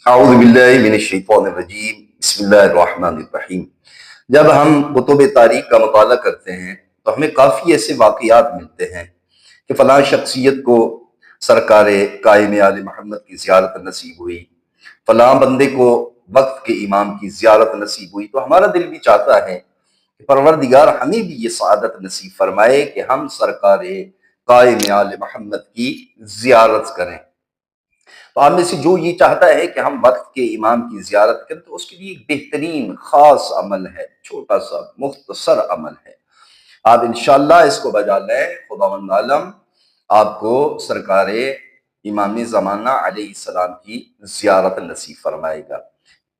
اعوذ باللہ من الشیطان الرجیم بسم اللہ الرحمن الرحیم۔ جب ہم کتب تاریخ کا مطالعہ کرتے ہیں تو ہمیں کافی ایسے واقعات ملتے ہیں کہ فلاں شخصیت کو سرکار قائم آل محمد کی زیارت نصیب ہوئی، فلاں بندے کو وقت کے امام کی زیارت نصیب ہوئی، تو ہمارا دل بھی چاہتا ہے کہ پروردگار ہمیں بھی یہ سعادت نصیب فرمائے کہ ہم سرکار قائم آل محمد کی زیارت کریں۔ تو آپ میں سے جو یہ چاہتا ہے کہ ہم وقت کے امام کی زیارت کریں تو اس کے لیے ایک بہترین خاص عمل ہے، چھوٹا سا مختصر عمل ہے۔ آپ انشاءاللہ اس کو بجا لیں، خداوند عالم آپ کو سرکار امام زمانہ علیہ السلام کی زیارت نصیب فرمائے گا۔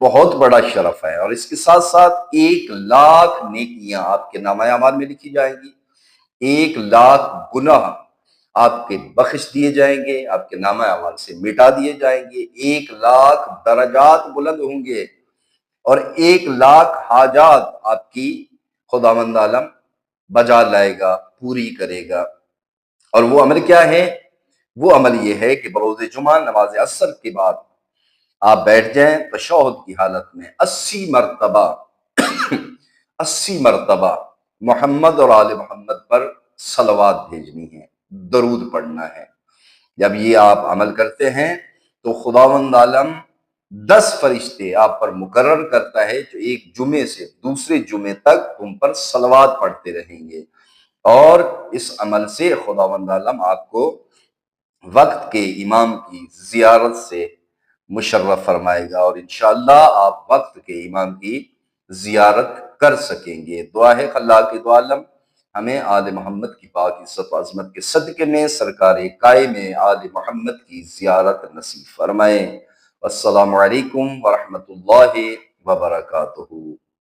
بہت بڑا شرف ہے، اور اس کے ساتھ ساتھ 1,00,000 نیکیاں آپ کے نامہ اعمال میں لکھی جائیں گی، 1,00,000 گناہ آپ کے بخش دیے جائیں گے، آپ کے نامہ اعمال سے مٹا دیے جائیں گے، 1,00,000 درجات بلند ہوں گے، اور 1,00,000 حاجات آپ کی خداوند عالم بجا لائے گا، پوری کرے گا۔ اور وہ عمل کیا ہے؟ وہ عمل یہ ہے کہ بروز جمعہ نماز عصر کے بعد آپ بیٹھ جائیں تشہد کی حالت میں 80 مرتبہ 80 مرتبہ محمد اور آل محمد پر صلوات بھیجنی ہے، درود پڑھنا ہے۔ جب یہ آپ عمل کرتے ہیں تو خداوند عالم 10 فرشتے آپ پر مقرر کرتا ہے جو ایک جمعے سے دوسرے جمعے تک تم پر صلوات پڑھتے رہیں گے، اور اس عمل سے خداوند عالم آپ کو وقت کے امام کی زیارت سے مشرف فرمائے گا، اور انشاءاللہ آپ وقت کے امام کی زیارت کر سکیں گے۔ دعا ہے خلاق دو عالم ہمیں آل محمد کی پاک عزت و عظمت کے صدقے میں سرکار قائم آل محمد کی زیارت نصیب فرمائے۔ السلام علیکم ورحمۃ اللہ وبرکاتہ۔